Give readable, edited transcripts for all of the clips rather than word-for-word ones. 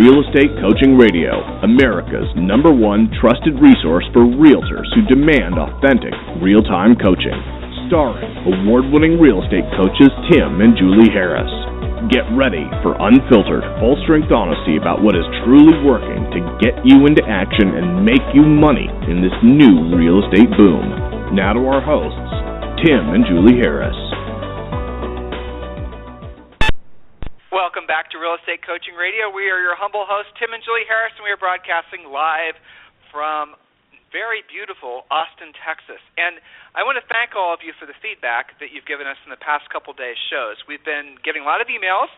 Real Estate Coaching Radio, America's #1 trusted resource for realtors who demand authentic, real-time coaching. Starring award-winning real estate coaches Tim and Julie Harris. Get ready for unfiltered, full-strength honesty about what is truly working to get you into action and make you money in this new real estate boom. Now to our hosts, Tim and Julie Harris. Welcome back to Real Estate Coaching Radio. We are your humble hosts, Tim and Julie Harris, and we are broadcasting live from very beautiful Austin, Texas. And I want to thank all of you for the feedback that you've given us in the past couple days' shows. We've been getting a lot of emails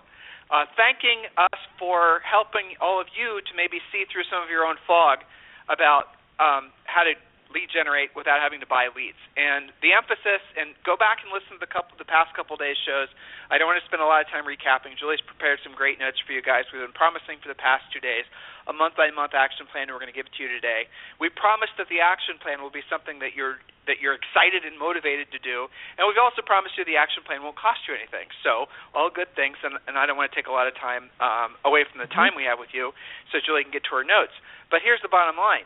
thanking us for helping all of you to maybe see through some of your own fog about how to lead generate without having to buy leads. And the emphasis, and go back and listen to the past couple days' shows. I don't want to spend a lot of time recapping. Julie's prepared some great notes for you guys. We've been promising for the past 2 days a month-by-month action plan, and we're going to give it to you today. We promised that the action plan will be something that you're excited and motivated to do, and we've also promised you the action plan won't cost you anything. So all good things, and I don't want to take a lot of time away from the time we have with you so Julie can get to her notes. But here's the bottom line.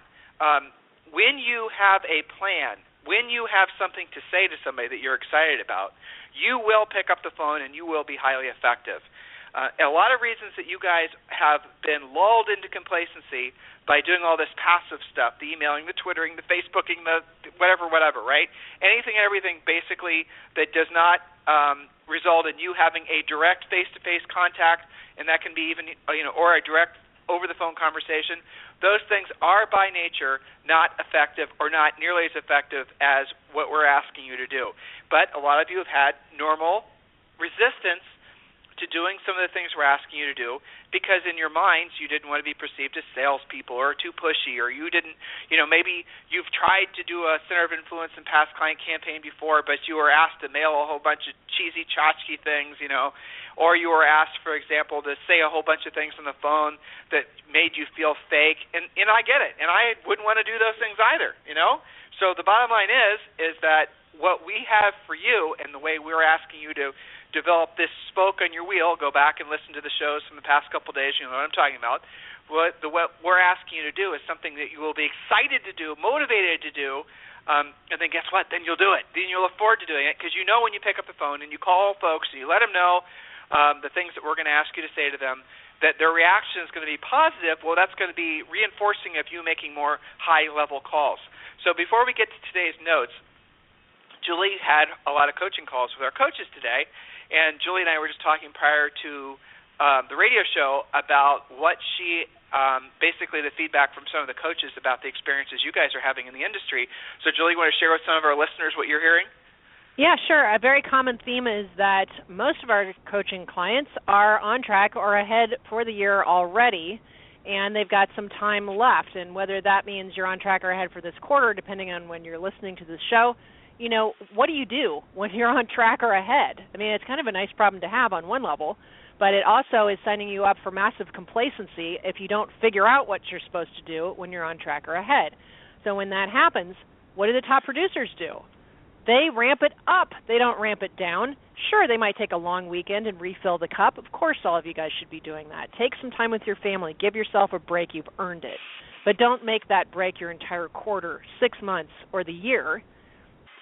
When you have a plan, when you have something to say to somebody that you're excited about, you will pick up the phone and you will be highly effective. A lot of reasons that you guys have been lulled into complacency by doing all this passive stuff, the emailing, the Twittering, the Facebooking, the whatever, right? Anything and everything basically that does not result in you having a direct face-to-face contact, and that can be even, or a direct over-the-phone conversation. Those things are by nature not effective or not nearly as effective as what we're asking you to do. But a lot of you have had normal resistance to doing some of the things we're asking you to do because in your minds you didn't want to be perceived as salespeople or too pushy, or you didn't, maybe you've tried to do a center of influence and past client campaign before, but you were asked to mail a whole bunch of cheesy tchotchke things, or you were asked, for example, to say a whole bunch of things on the phone that made you feel fake, and I get it, and I wouldn't want to do those things either, So the bottom line is that what we have for you and the way we're asking you to develop this spoke on your wheel, go back and listen to the shows from the past couple days, you know what I'm talking about. What we're asking you to do is something that you will be excited to do, motivated to do, and then guess what? Then you'll do it. Then you'll look forward to doing it because when you pick up the phone and you call folks and you let them know the things that we're going to ask you to say to them, that their reaction is going to be positive, well, that's going to be reinforcing of you making more high-level calls. So before we get to today's notes, Julie had a lot of coaching calls with our coaches today, and Julie and I were just talking prior to the radio show about what she, basically the feedback from some of the coaches about the experiences you guys are having in the industry. So Julie, you want to share with some of our listeners what you're hearing? Yeah, sure. A very common theme is that most of our coaching clients are on track or ahead for the year already, and they've got some time left. And whether that means you're on track or ahead for this quarter, depending on when you're listening to this show, what do you do when you're on track or ahead? I mean, it's kind of a nice problem to have on one level, but it also is signing you up for massive complacency if you don't figure out what you're supposed to do when you're on track or ahead. So when that happens, what do the top producers do? They ramp it up. They don't ramp it down. Sure, they might take a long weekend and refill the cup. Of course, all of you guys should be doing that. Take some time with your family. Give yourself a break. You've earned it. But don't make that break your entire quarter, 6 months, or the year.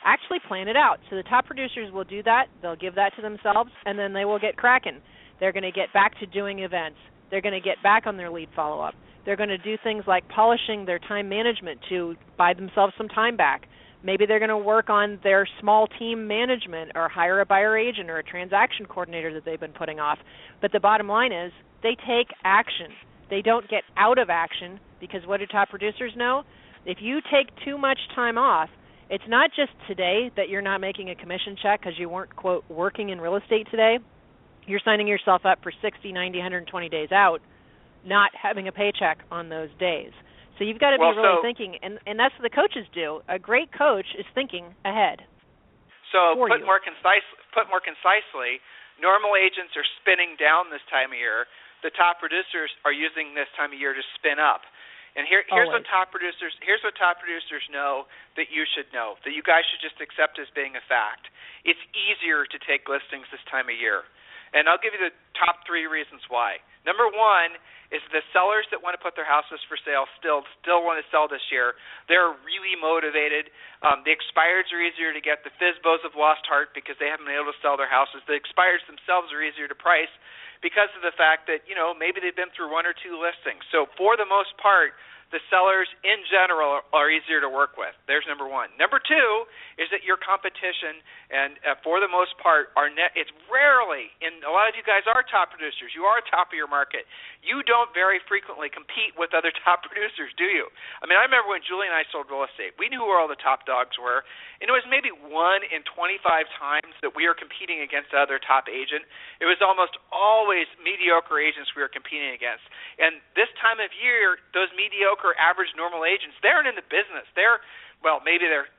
Actually plan it out. So the top producers will do that. They'll give that to themselves, and then they will get cracking. They're going to get back to doing events. They're going to get back on their lead follow-up. They're going to do things like polishing their time management to buy themselves some time back. Maybe they're going to work on their small team management or hire a buyer agent or a transaction coordinator that they've been putting off. But the bottom line is they take action. They don't get out of action because what do top producers know? If you take too much time off, it's not just today that you're not making a commission check because you weren't, quote, working in real estate today. You're signing yourself up for 60, 90, 120 days out, not having a paycheck on those days. So you've got to be really thinking, and that's what the coaches do. A great coach is thinking ahead. So put more concisely, normal agents are spinning down this time of year. The top producers are using this time of year to spin up. And here's what top producers know that you should know, that you guys should just accept as being a fact. It's easier to take listings this time of year. And I'll give you the top 3 reasons why. Number 1 is the sellers that want to put their houses for sale still want to sell this year. They're really motivated. The expireds are easier to get. The FSBOs have lost heart because they haven't been able to sell their houses. The expireds themselves are easier to price because of the fact that, maybe they've been through one or two listings. So for the most part, the sellers in general are easier to work with. There's number one. Number two is that your competition, and for the most part, it's rarely, and a lot of you guys are top producers. You are top of your market. You don't very frequently compete with other top producers, do you? I mean, I remember when Julie and I sold real estate. We knew who all the top dogs were, and it was maybe 1 in 25 times that we were competing against another top agent. It was almost always mediocre agents we were competing against. And this time of year, those mediocre, average, normal agents, they aren't in the business. Maybe they're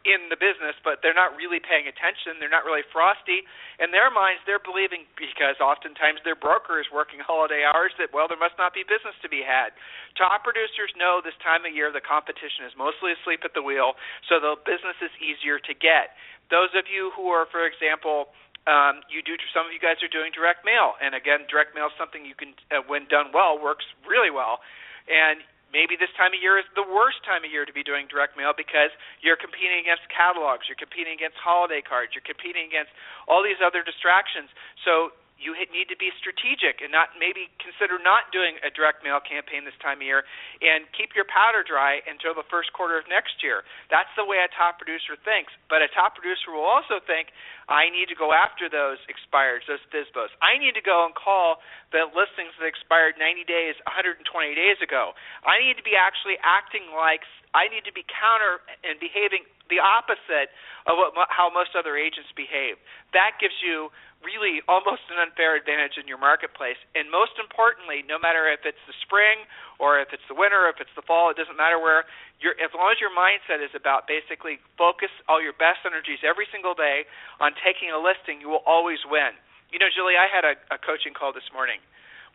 in the business, but they're not really paying attention. They're not really frosty. In their minds, they're believing, because oftentimes their broker is working holiday hours, that, there must not be business to be had. Top producers know this time of year the competition is mostly asleep at the wheel, so the business is easier to get. Those of you who are, for example, some of you guys are doing direct mail, and again, direct mail is something you can, when done well, works really well. And maybe this time of year is the worst time of year to be doing direct mail because you're competing against catalogs, you're competing against holiday cards, you're competing against all these other distractions. So you need to be strategic and maybe consider not doing a direct mail campaign this time of year and keep your powder dry until the first quarter of next year. That's the way a top producer thinks. But a top producer will also think, I need to go after those expireds, those FSBOs. I need to go and call the listings that expired 90 days, 120 days ago. I need to be actually acting like I need to be counter and behaving the opposite of how most other agents behave. That gives you really almost an unfair advantage in your marketplace. And most importantly, no matter if it's the spring or if it's the winter, or if it's the fall, it doesn't matter where, as long as your mindset is about basically focus all your best energies every single day on taking a listing, you will always win. Julie, I had a coaching call this morning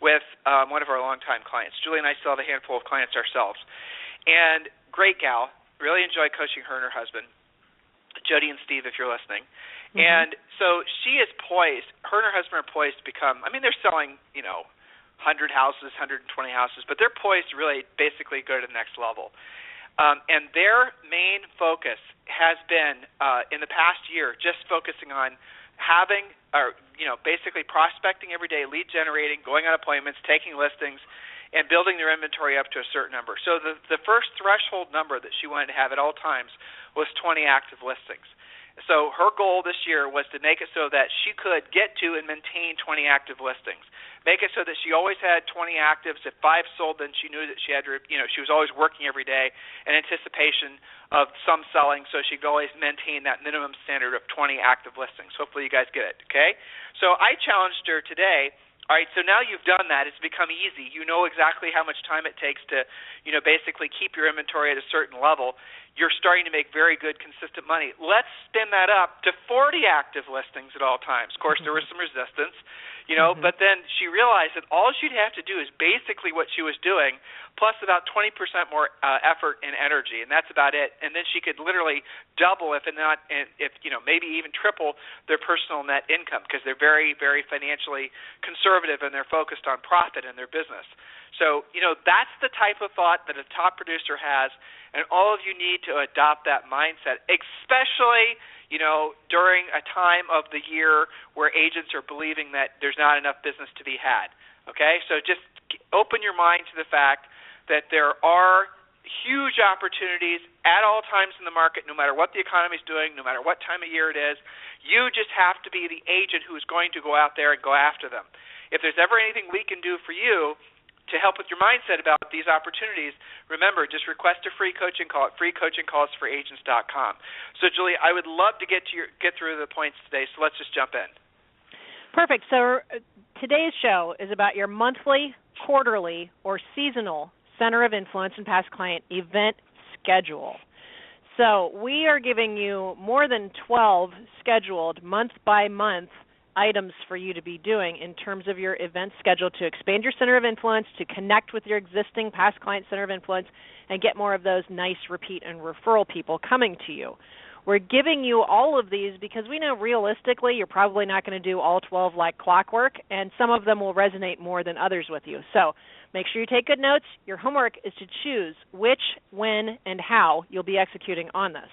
with one of our longtime clients. Julie and I still have a handful of clients ourselves. And great gal, really enjoy coaching her and her husband, Jody and Steve, if you're listening. Mm-hmm. And so she is poised, her and her husband are poised to become, they're selling, 100 houses, 120 houses, but they're poised to really basically go to the next level. And their main focus has been, in the past year, just focusing on basically prospecting every day, lead generating, going on appointments, taking listings, and building their inventory up to a certain number. So the first threshold number that she wanted to have at all times was 20 active listings. So her goal this year was to make it so that she could get to and maintain 20 active listings. Make it so that she always had 20 actives. If 5 sold, then she knew that she had to, she was always working every day in anticipation of some selling, so she could always maintain that minimum standard of 20 active listings. Hopefully you guys get it, okay? So I challenged her today. All right, so now you've done that. It's become easy. You know exactly how much time it takes to, basically keep your inventory at a certain level. You're starting to make very good, consistent money. Let's spin that up to 40 active listings at all times. Of course, there was some resistance, but then she realized that all she'd have to do is basically what she was doing, plus about 20% more effort and energy, and that's about it. And then she could literally double, if maybe even triple their personal net income, because they're very, very financially conservative and they're focused on profit in their business. So, that's the type of thought that a top producer has, and all of you need to adopt that mindset, especially, during a time of the year where agents are believing that there's not enough business to be had, okay? So just open your mind to the fact that there are huge opportunities at all times in the market, no matter what the economy is doing, no matter what time of year it is. You just have to be the agent who's going to go out there and go after them. If there's ever anything we can do for you to help with your mindset about these opportunities, remember, just request a free coaching call at freecoachingcallsforagents.com. So, Julie, I would love to get through the points today, so let's just jump in. Perfect. So today's show is about your monthly, quarterly, or seasonal Center of Influence and Past Client event schedule. So we are giving you more than 12 scheduled month-by-month items for you to be doing in terms of your event schedule to expand your center of influence, to connect with your existing past client center of influence, and get more of those nice repeat and referral people coming to you. We're giving you all of these because we know realistically you're probably not going to do all 12 like clockwork, and some of them will resonate more than others with you. So Make sure you take good notes. Your homework is to choose which, when, and how you'll be executing on this.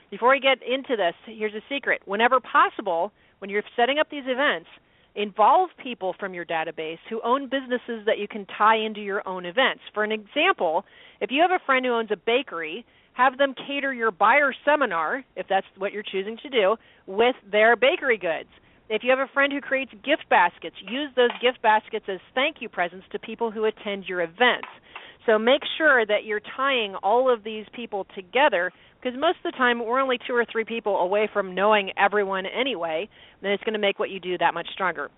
Before we get into this, here's a secret. Whenever possible, when you're setting up these events, involve people from your database who own businesses that you can tie into your own events. For an example, if you have a friend who owns a bakery, have them cater your buyer seminar, if that's what you're choosing to do, with their bakery goods. If you have a friend who creates gift baskets, use those gift baskets as thank you presents to people who attend your events. So make sure that you're tying all of these people together, because most of the time we're only 2 or 3 people away from knowing everyone anyway, and it's going to make what you do that much stronger.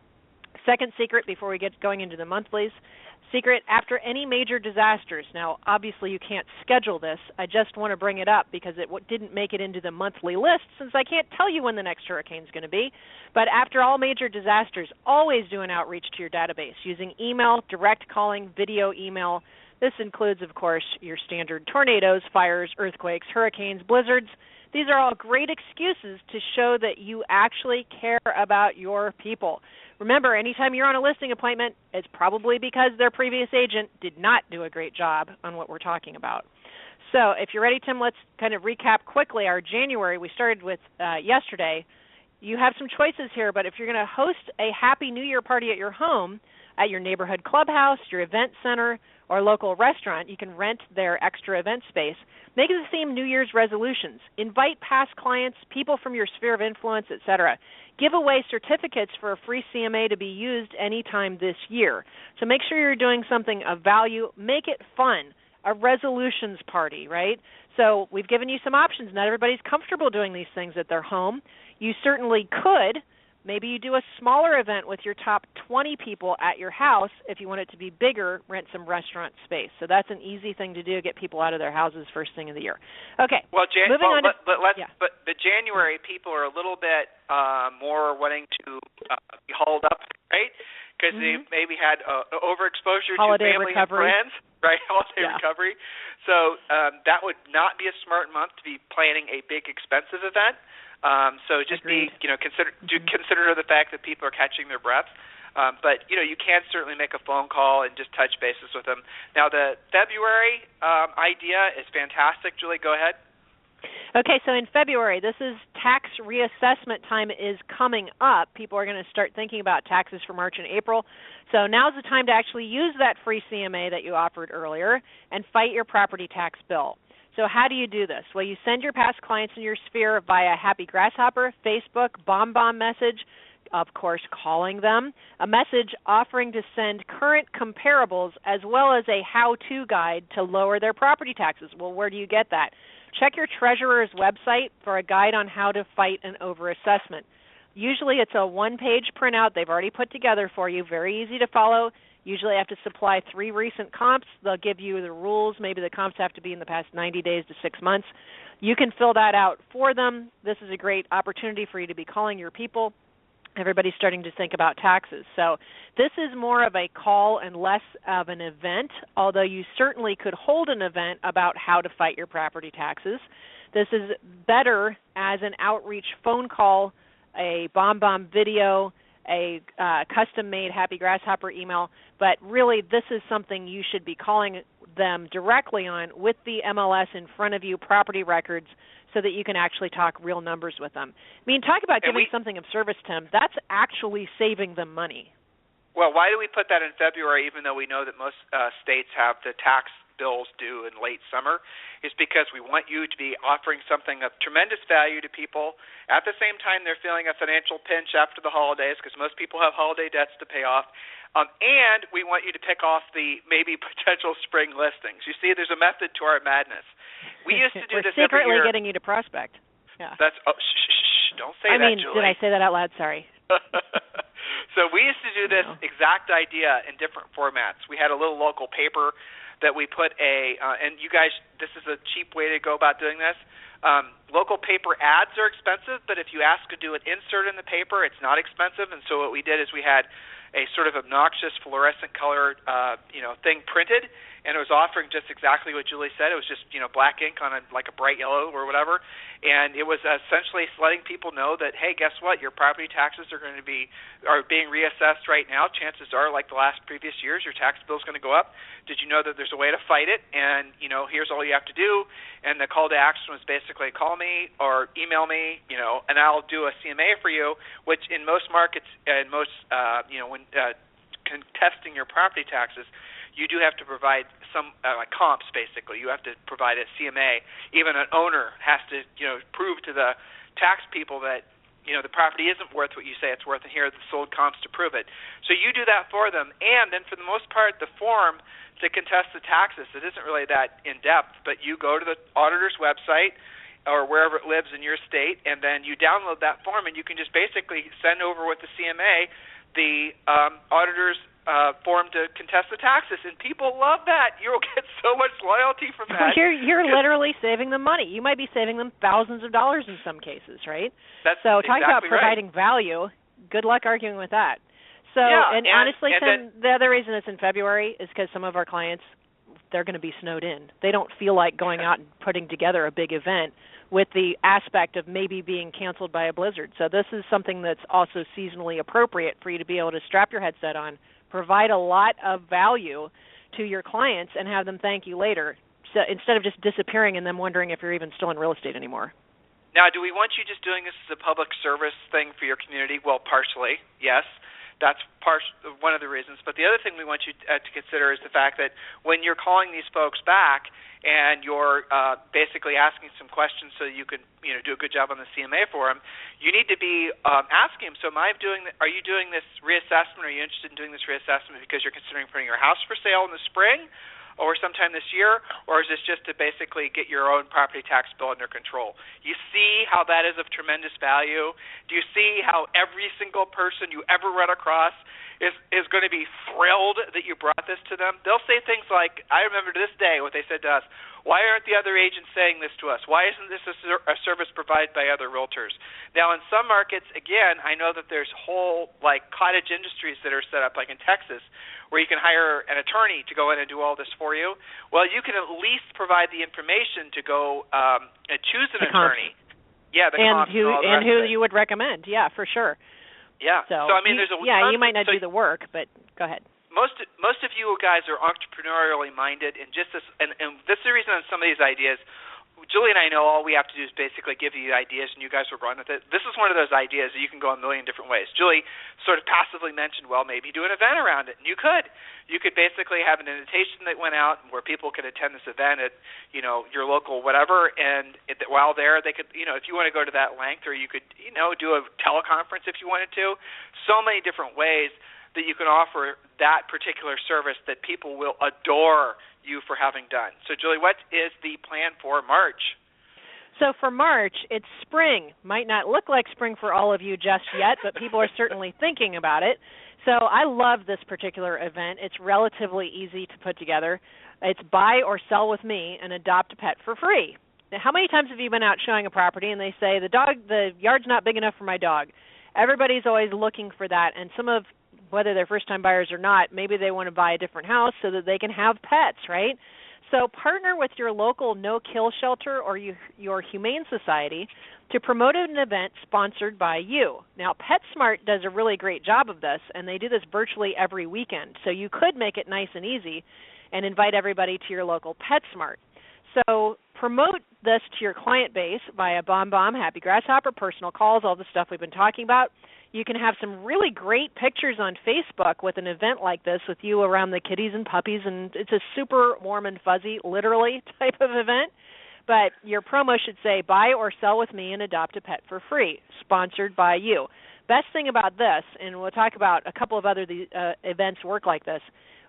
Second secret before we get going into the monthlies, secret after any major disasters. Now, obviously you can't schedule this. I just want to bring it up because it didn't make it into the monthly list since I can't tell you when the next hurricane is going to be. But after all major disasters, always do an outreach to your database using email, direct calling, video email. This includes, of course, your standard tornadoes, fires, earthquakes, hurricanes, blizzards. These are all great excuses to show that you actually care about your people. Remember, anytime you're on a listing appointment, it's probably because their previous agent did not do a great job on what we're talking about. So if you're ready, Tim, let's kind of recap quickly our January. We started with yesterday. You have some choices here, but if you're going to host a Happy New Year party at your home, at your neighborhood clubhouse, your event center, or local restaurant, you can rent their extra event space. Make the theme New Year's resolutions. Invite past clients, people from your sphere of influence, etc. Give away certificates for a free CMA to be used anytime this year. So make sure you're doing something of value. Make it fun. A resolutions party, right? So we've given you some options. Not everybody's comfortable doing these things at their home. You certainly could. Maybe you do a smaller event with your top 20 people at your house. If you want it to be bigger, rent some restaurant space. So that's an easy thing to do, get people out of their houses first thing of the year. Okay, but the January Mm-hmm. people are a little bit more wanting to be hauled up, right? Because they maybe had overexposure holiday to family recovery. and friends, right? Holiday recovery. So that would not be a smart month to be planning a big, expensive event. So just consider the fact that people are catching their breath. But you can certainly make a phone call and just touch bases with them. Now the February idea is fantastic. Julie, go ahead. Okay, so in February, this is tax reassessment time is coming up. People are going to start thinking about taxes for March and April. So now's the time to actually use that free CMA that you offered earlier and fight your property tax bill. So how do you do this? Well, you send your past clients in your sphere via Happy Grasshopper, Facebook, bomb message, of course calling them, a message offering to send current comparables as well as a how-to guide to lower their property taxes. Well, where do you get that? Check your treasurer's website for a guide on how to fight an overassessment. Usually it's a one-page printout they've already put together for you, very easy to follow. Usually I have to supply 3 recent comps. They'll give you the rules. Maybe the comps have to be in the past 90 days to 6 months. You can fill that out for them. This is a great opportunity for you to be calling your people. Everybody's starting to think about taxes. So this is more of a call and less of an event, although you certainly could hold an event about how to fight your property taxes. This is better as an outreach phone call, a bomb video, a custom-made Happy Grasshopper email, but really this is something you should be calling them directly on with the MLS in front of you, property records, so that you can actually talk real numbers with them. I mean, talk about giving something of service, Tim. That's actually saving them money. Well, why do we put that in February, even though we know that most states have the tax bills due in late summer? Is because we want you to be offering something of tremendous value to people. At the same time, they're feeling a financial pinch after the holidays because most people have holiday debts to pay off. And we want you to pick off the maybe potential spring listings. You see, there's a method to our madness. We used to do this every year. We're secretly getting you to prospect. Yeah. That's don't say that, Julie. Did I say that out loud? Sorry. So we used to do this exact idea in different formats. We had a little local paper that we put and you guys, this is a cheap way to go about doing this. Local paper ads are expensive, but if you ask to do an insert in the paper, it's not expensive. And so what we did is we had a sort of obnoxious fluorescent colored thing printed, and it was offering just exactly what Julie said. It was just black ink on like a bright yellow or whatever, and it was essentially letting people know that, hey, guess what? Your property taxes are being reassessed right now. Chances are, like the last previous years, your tax bill is going to go up. Did you know that there's a way to fight it? And here's all you have to do. And the call to action was basically call me or email me, and I'll do a CMA for you. Which in most markets, and most when contesting your property taxes, you do have to provide some comps. Basically, you have to provide a CMA. Even an owner has to prove to the tax people that the property isn't worth what you say it's worth, and here are the sold comps to prove it. So you do that for them, and then for the most part, the form to contest the taxes, it isn't really that in depth, but you go to the auditor's website or wherever it lives in your state, and then you download that form, and you can just basically send over with the CMA the auditor's form to contest the taxes, and people love that. You'll get so much loyalty from that. You're literally saving them money. You might be saving them thousands of dollars in some cases, right? That's so exactly talking about providing right. value, good luck arguing with that. So, yeah, and honestly, Tim, the other reason it's in February is because some of our clients, they're going to be snowed in. They don't feel like going out and putting together a big event with the aspect of maybe being canceled by a blizzard. So this is something that's also seasonally appropriate for you to be able to strap your headset on, provide a lot of value to your clients, and have them thank you later, so instead of just disappearing and them wondering if you're even still in real estate anymore. Now, do we want you just doing this as a public service thing for your community? Well, partially, yes. That's one of the reasons. But the other thing we want you to consider is the fact that when you're calling these folks back and you're basically asking some questions so you can do a good job on the CMA for them, you need to be asking them, so are you doing this reassessment? Are you interested in doing this reassessment because you're considering putting your house for sale in the spring or sometime this year, or is this just to basically get your own property tax bill under control? You see how that is of tremendous value? Do you see how every single person you ever run across is going to be thrilled that you brought this to them? They'll say things like, I remember to this day what they said to us, why aren't the other agents saying this to us? Why isn't this a service provided by other realtors? Now, in some markets, again, I know that there's whole cottage industries that are set up, like in Texas, where you can hire an attorney to go in and do all this for you. Well, you can at least provide the information to go and choose an attorney. Yeah, the comps and who you would recommend. Yeah, for sure. Yeah. So I mean, there's a you might not do the work, but go ahead. Most of you guys are entrepreneurially minded, and this is the reason on some of these ideas. Julie and I know all we have to do is basically give you ideas, and you guys will run with it. This is one of those ideas that you can go a million different ways. Julie sort of passively mentioned, well, maybe do an event around it, and you could. You could basically have an invitation that went out where people could attend this event at, your local whatever, and while there, they could, if you want to go to that length, or you could, do a teleconference if you wanted to. So many different ways that you can offer that particular service that people will adore you for having done. So, Julie, what is the plan for March? So for March, it's spring. Might not look like spring for all of you just yet, but people are certainly thinking about it. So I love this particular event. It's relatively easy to put together. It's buy or sell with me and adopt a pet for free. Now, how many times have you been out showing a property and they say, the yard's not big enough for my dog? Everybody's always looking for that, and whether they're first-time buyers or not, maybe they want to buy a different house so that they can have pets, right? So partner with your local no-kill shelter or your humane society to promote an event sponsored by you. Now, PetSmart does a really great job of this, and they do this virtually every weekend. So you could make it nice and easy and invite everybody to your local PetSmart. So promote this to your client base via BombBomb, Happy Grasshopper, personal calls, all the stuff we've been talking about. You can have some really great pictures on Facebook with an event like this with you around the kitties and puppies, and it's a super warm and fuzzy, literally, type of event. But your promo should say, buy or sell with me and adopt a pet for free, sponsored by you. Best thing about this, and we'll talk about a couple of other events work like this,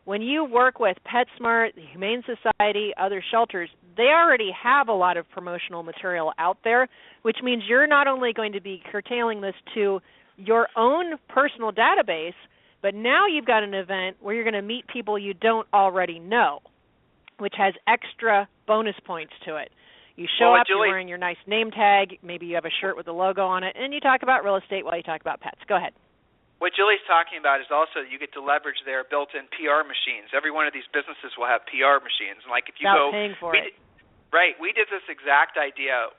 when you work with PetSmart, the Humane Society, other shelters, they already have a lot of promotional material out there, which means you're not only going to be curtailing this to your own personal database, but now you've got an event where you're going to meet people you don't already know, which has extra bonus points to it. You show up, you're wearing your nice name tag, maybe you have a shirt with a logo on it, and you talk about real estate while you talk about pets. Go ahead. What Julie's talking about is also you get to leverage their built-in PR machines. Every one of these businesses will have PR machines. And like if you without paying for it. Right. We did this exact idea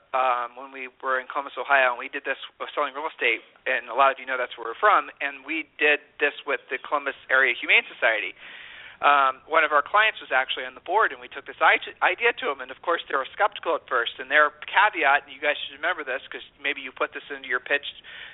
when we were in Columbus, Ohio, and we did this with selling real estate, and a lot of you know that's where we're from, and we did this with the Columbus Area Humane Society. One of our clients was actually on the board, and we took this idea to them, and of course they were skeptical at first, and their caveat, and you guys should remember this because maybe you put this into your pitch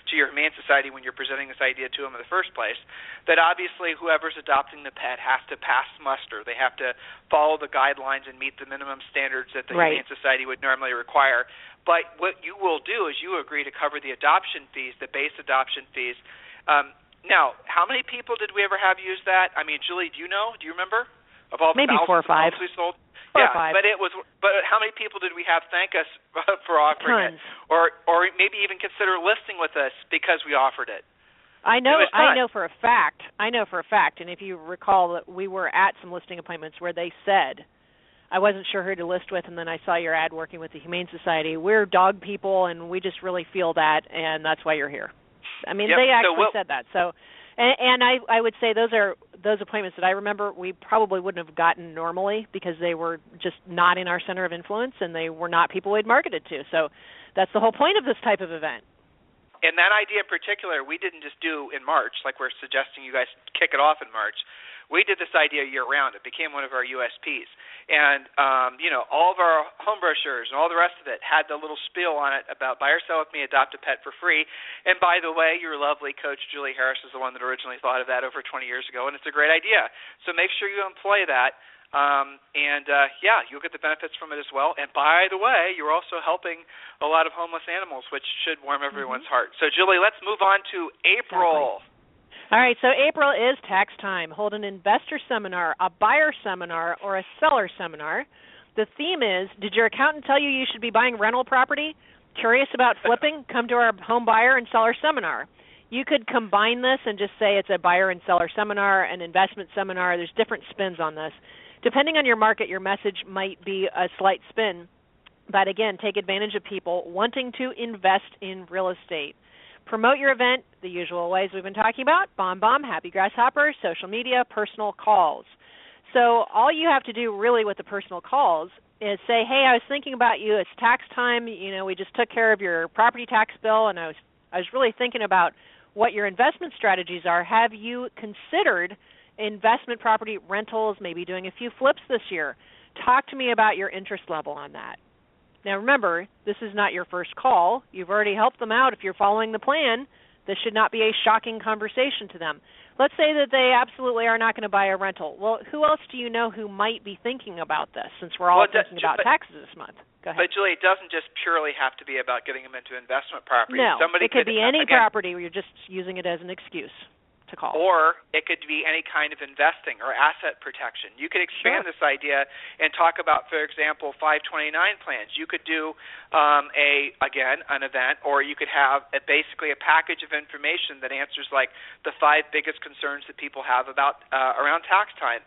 to your Humane Society when you're presenting this idea to them in the first place, that obviously whoever's adopting the pet has to pass muster. They have to follow the guidelines and meet the minimum standards that the Humane Society would normally require. But what you will do is you agree to cover the adoption fees, the base adoption fees. Now, how many people did we ever have use that? I mean, Julie, do you know? Do you remember? Of all the maybe 4 or 5. We sold? 4 or 5. But how many people did we have thank us for offering Tons. it? Or maybe even consider listing with us because we offered it? I know for a fact, and if you recall that we were at some listing appointments where they said, I wasn't sure who to list with, and then I saw your ad working with the Humane Society. We're dog people, and we just really feel that, and that's why you're here. I mean, they actually said that. So, and I would say those appointments that I remember we probably wouldn't have gotten normally because they were just not in our center of influence and they were not people we'd marketed to. So that's the whole point of this type of event. And that idea in particular, we didn't just do in March, like we're suggesting you guys kick it off in March. We did this idea year-round. It became one of our USPs. And, all of our home brochures and all the rest of it had the little spiel on it about buy or sell with me, adopt a pet for free. And by the way, your lovely coach, Julie Harris, is the one that originally thought of that over 20 years ago, and it's a great idea. So make sure you employ that. You'll get the benefits from it as well. And by the way, you're also helping a lot of homeless animals, which should warm everyone's heart. So, Julie, let's move on to April. Exactly. All right, so April is tax time. Hold an investor seminar, a buyer seminar, or a seller seminar. The theme is, did your accountant tell you you should be buying rental property? Curious about flipping? Come to our home buyer and seller seminar. You could combine this and just say it's a buyer and seller seminar, an investment seminar. There's different spins on this. Depending on your market, your message might be a slight spin. But again, take advantage of people wanting to invest in real estate. Promote your event the usual ways we've been talking about: BombBomb, Happy Grasshopper, social media, personal calls. So all you have to do really with the personal calls is say, hey, I was thinking about you. It's tax time. We just took care of your property tax bill, and I was really thinking about what your investment strategies are. Have you considered investment property rentals, maybe doing a few flips this year? Talk to me about your interest level on that. Now, remember, this is not your first call. You've already helped them out. If you're following the plan, this should not be a shocking conversation to them. Let's say that they absolutely are not going to buy a rental. Well, who else do you know who might be thinking about this, since we're all thinking about taxes this month? Go ahead. But, Julie, it doesn't just purely have to be about getting them into investment property. No, it could be any property where you're just using it as an excuse to call. Or it could be any kind of investing or asset protection. You could expand this idea and talk about, for example, 529 plans. You could do an event, or you could have basically a package of information that answers like the 5 biggest concerns that people have about around tax time.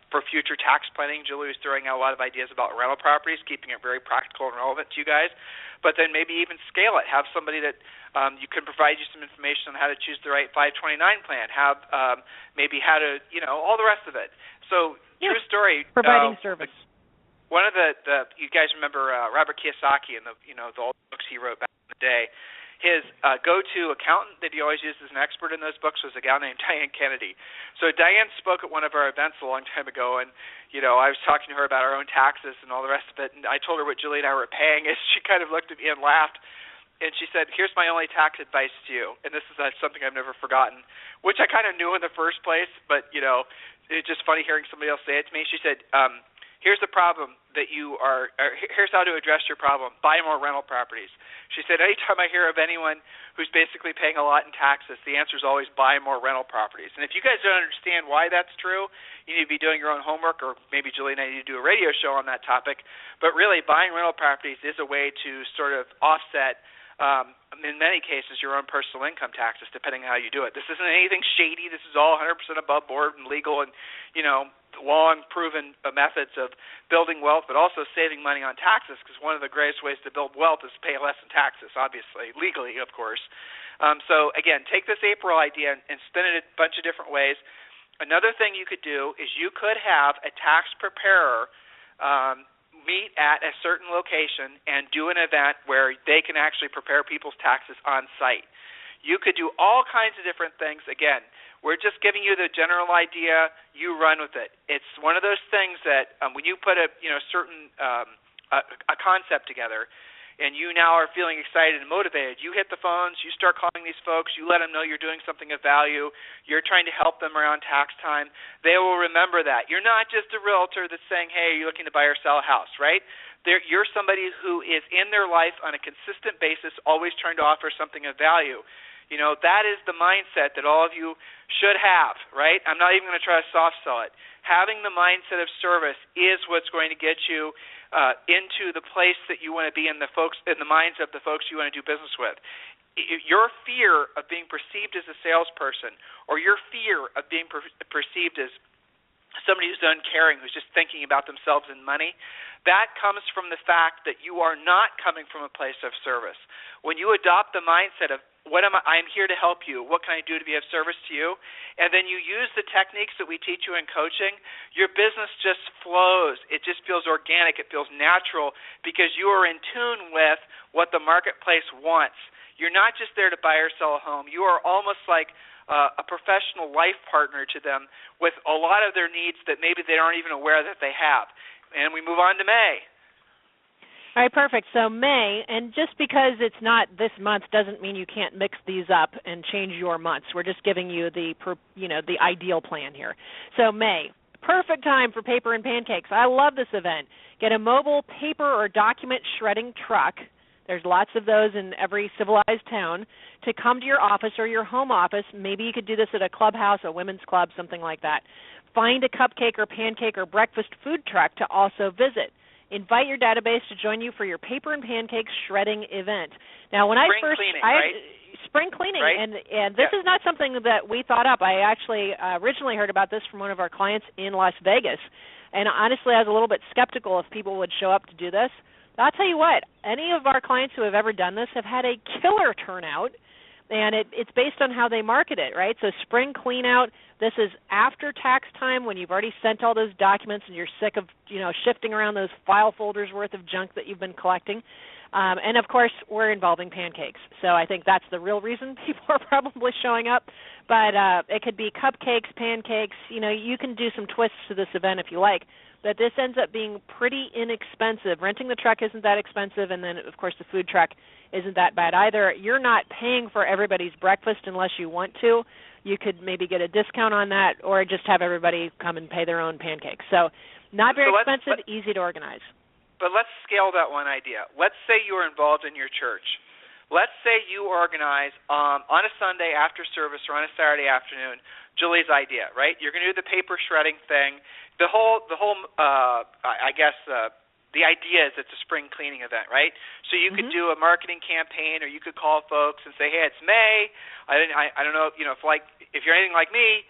For future tax planning, Julie was throwing out a lot of ideas about rental properties, keeping it very practical and relevant to you guys. But then maybe even scale it. Have somebody that you can provide you some information on how to choose the right 529 plan. Have maybe how to, all the rest of it. So true story. Providing service. One of the you guys remember Robert Kiyosaki and the old books he wrote back in the day. His go-to accountant that he always used as an expert in those books was a gal named Diane Kennedy. So Diane spoke at one of our events a long time ago, and I was talking to her about our own taxes and all the rest of it, and I told her what Julie and I were paying, and she kind of looked at me and laughed, and she said, "Here's my only tax advice to you," and this is something I've never forgotten, which I kind of knew in the first place, but it's just funny hearing somebody else say it to me. She said, here's the problem that here's how to address your problem. Buy more rental properties. She said, anytime I hear of anyone who's basically paying a lot in taxes, the answer is always buy more rental properties. And if you guys don't understand why that's true, you need to be doing your own homework, or maybe Julie and I need to do a radio show on that topic. But really, buying rental properties is a way to sort of offset, in many cases, your own personal income taxes, depending on how you do it. This isn't anything shady. This is all 100% above board and legal, and, long-proven methods of building wealth, but also saving money on taxes, because one of the greatest ways to build wealth is to pay less in taxes, obviously, legally, of course. So, again, take this April idea and spin it a bunch of different ways. Another thing you could do is you could have a tax preparer meet at a certain location and do an event where they can actually prepare people's taxes on site. You could do all kinds of different things. Again, we're just giving you the general idea. You run with it. It's one of those things that when you put a certain a concept together, and you now are feeling excited and motivated, you hit the phones, you start calling these folks, you let them know you're doing something of value, you're trying to help them around tax time. They will remember that. You're not just a realtor that's saying, hey, are you looking to buy or sell a house, right? You're somebody who is in their life on a consistent basis, always trying to offer something of value. You know, that is the mindset that all of you should have, right? I'm not even going to try to soft sell it. Having the mindset of service is what's going to get you into the place that you want to be in the minds of the folks you want to do business with. Your fear of being perceived as a salesperson, or your fear of being perceived as somebody who's uncaring, who's just thinking about themselves and money, that comes from the fact that you are not coming from a place of service. When you adopt the mindset of, I'm here to help you, what can I do to be of service to you? And then you use the techniques that we teach you in coaching, your business just flows. It just feels organic. It feels natural because you are in tune with what the marketplace wants. You're not just there to buy or sell a home. You are almost like a professional life partner to them with a lot of their needs that maybe they aren't even aware that they have. And we move on to May. All right, perfect. So May, and just because it's not this month doesn't mean you can't mix these up and change your months. We're just giving you the ideal plan here. So May, perfect time for paper and pancakes. I love this event. Get a mobile paper or document shredding truck. There's lots of those in every civilized town, to come to your office or your home office. Maybe you could do this at a clubhouse, a women's club, something like that. Find a cupcake or pancake or breakfast food truck to also visit. Invite your database to join you for your paper and pancakes shredding event. Now, when spring cleaning, right? and this is not something that we thought up. I actually originally heard about this from one of our clients in Las Vegas, and honestly, I was a little bit skeptical if people would show up to do this. I'll tell you what, any of our clients who have ever done this have had a killer turnout, and it's based on how they market it, right? So spring clean out, this is after tax time when you've already sent all those documents and you're sick of, shifting around those file folders worth of junk that you've been collecting. And, of course, we're involving pancakes. So I think that's the real reason people are probably showing up. But it could be cupcakes, pancakes. You can do some twists to this event if you like. But this ends up being pretty inexpensive. Renting the truck isn't that expensive, and then, of course, the food truck isn't that bad either. You're not paying for everybody's breakfast unless you want to. You could maybe get a discount on that, or just have everybody come and pay their own pancakes. So not very expensive, easy to organize. But let's scale that one idea. Let's say you're involved in your church. Let's say you organize on a Sunday after service or on a Saturday afternoon, Julie's idea, right? You're going to do the paper shredding thing. The idea is it's a spring cleaning event, right? So you could do a marketing campaign, or you could call folks and say, hey, it's May. I don't know, if you're anything like me,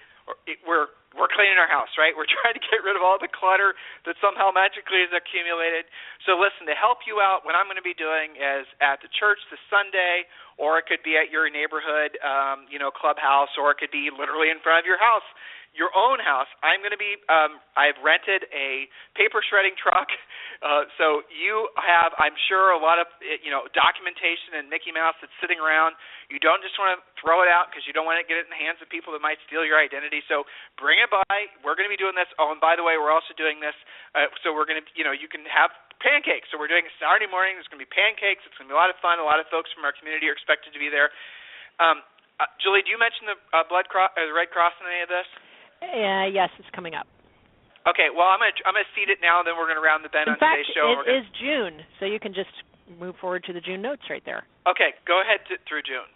we're cleaning our house, right? We're trying to get rid of all the clutter that somehow magically is accumulated. So listen, to help you out, what I'm going to be doing is at the church this Sunday, or it could be at your neighborhood, clubhouse, or it could be literally in front of your house, your own house. I'm going to be, I've rented a paper shredding truck. So you have, I'm sure, a lot of, documentation and Mickey Mouse that's sitting around. You don't just want to throw it out because you don't want to get it in the hands of people that might steal your identity. So bring it by. We're going to be doing this. Oh, and by the way, we're also doing this. So we're going to, you can have pancakes. So we're doing it Saturday morning. There's going to be pancakes. It's going to be a lot of fun. A lot of folks from our community are expected to be there. Julie, do you mention the the Red Cross in any of this? Yes, it's coming up. Okay, well, I'm gonna seed it now, and then we're gonna round the bend on today's show. In fact, it is June, so you can just move forward to the June notes right there. Okay, go ahead through June.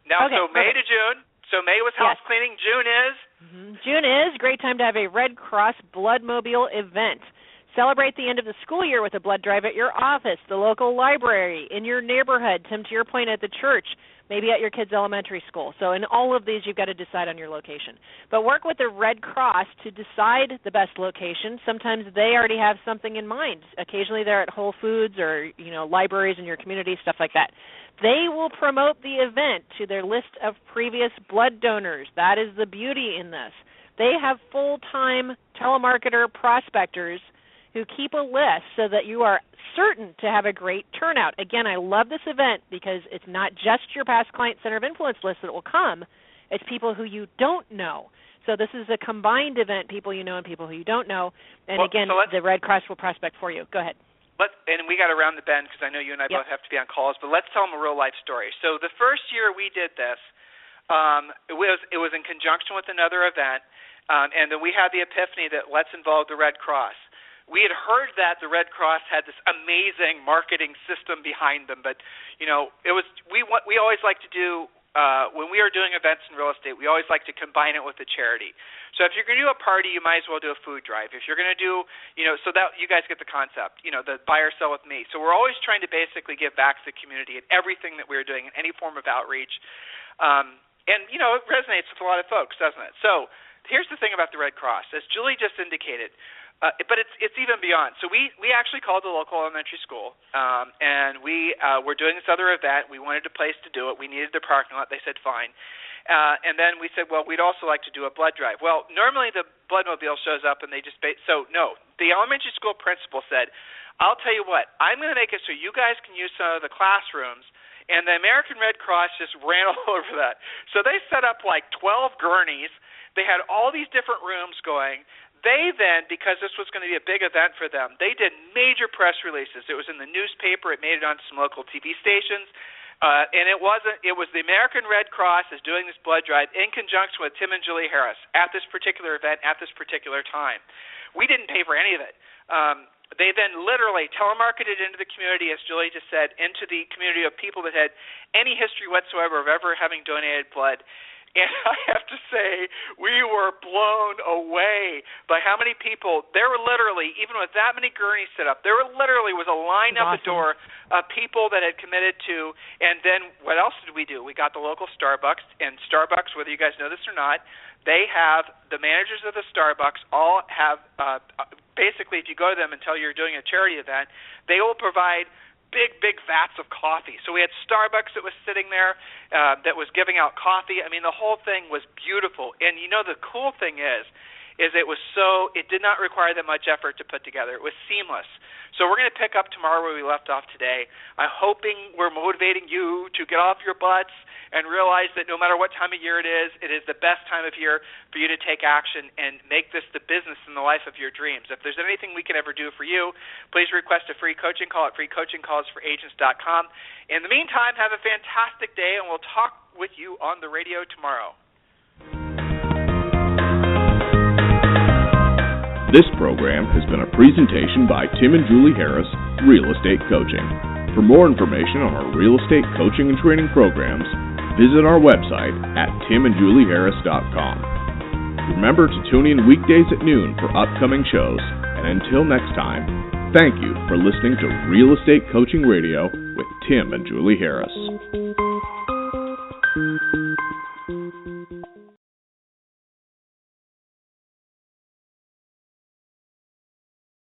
Now, so May to June. So May was house cleaning. June is? June is a great time to have a Red Cross Bloodmobile event. Celebrate the end of the school year with a blood drive at your office, the local library, in your neighborhood. Tim, to your point, at the church. maybe at your kid's elementary school. So in all of these, you've got to decide on your location. But work with the Red Cross to decide the best location. Sometimes they already have something in mind. Occasionally they're at Whole Foods or, libraries in your community, stuff like that. They will promote the event to their list of previous blood donors. That is the beauty in this. They have full-time telemarketer prospectors who keep a list so that you are certain to have a great turnout. Again, I love this event because it's not just your past client center of influence list that will come. It's people who you don't know. So this is a combined event, people you know and people who you don't know. And the Red Cross will prospect for you. Go ahead. And we got to round the bend because I know you and I both have to be on calls, but let's tell them a real-life story. So the first year we did this, it was in conjunction with another event, and then we had the epiphany that let's involve the Red Cross. We had heard that the Red Cross had this amazing marketing system behind them, but we always like to do when we are doing events in real estate, we always like to combine it with a charity. So if you're going to do a party, you might as well do a food drive. If you're going to do, so that you guys get the concept, the buy or sell with me. So we're always trying to basically give back to the community in everything that we're doing in any form of outreach. And it resonates with a lot of folks, doesn't it? So here's the thing about the Red Cross. As Julie just indicated, but it's even beyond. So we actually called the local elementary school, and we were doing this other event. We wanted a place to do it. We needed the parking lot. They said fine. And then we said, well, we'd also like to do a blood drive. Well, normally the bloodmobile shows up and they just the elementary school principal said, I'll tell you what, I'm going to make it so you guys can use some of the classrooms. And the American Red Cross just ran all over that. So they set up like 12 gurneys. They had all these different rooms going. They then, because this was going to be a big event for them, they did major press releases. It was in the newspaper. It made it on some local TV stations. And it was the American Red Cross is doing this blood drive in conjunction with Tim and Julie Harris at this particular event at this particular time. We didn't pay for any of it. They then literally telemarketed into the community, as Julie just said, into the community of people that had any history whatsoever of ever having donated blood. And I have to say, we were blown away by how many people, there were literally, even with that many gurneys set up, there literally was a line out the door of people that had committed to, and then what else did we do? We got the local Starbucks, and Starbucks, whether you guys know this or not, they have, the managers of the Starbucks all have, basically if you go to them and tell you're doing a charity event, they will provide big vats of coffee. So we had Starbucks that was sitting there that was giving out coffee. I mean, the whole thing was beautiful. And the cool thing is it did not require that much effort to put together. It was seamless. So we're going to pick up tomorrow where we left off today. I'm hoping we're motivating you to get off your butts and realize that no matter what time of year it is the best time of year for you to take action and make this the business and the life of your dreams. If there's anything we can ever do for you, please request a free coaching call at freecoachingcallsforagents.com. In the meantime, have a fantastic day, and we'll talk with you on the radio tomorrow. This program has been a presentation by Tim and Julie Harris, Real Estate Coaching. For more information on our real estate coaching and training programs, visit our website at timandjulieharris.com. Remember to tune in weekdays at noon for upcoming shows. And until next time, thank you for listening to Real Estate Coaching Radio with Tim and Julie Harris.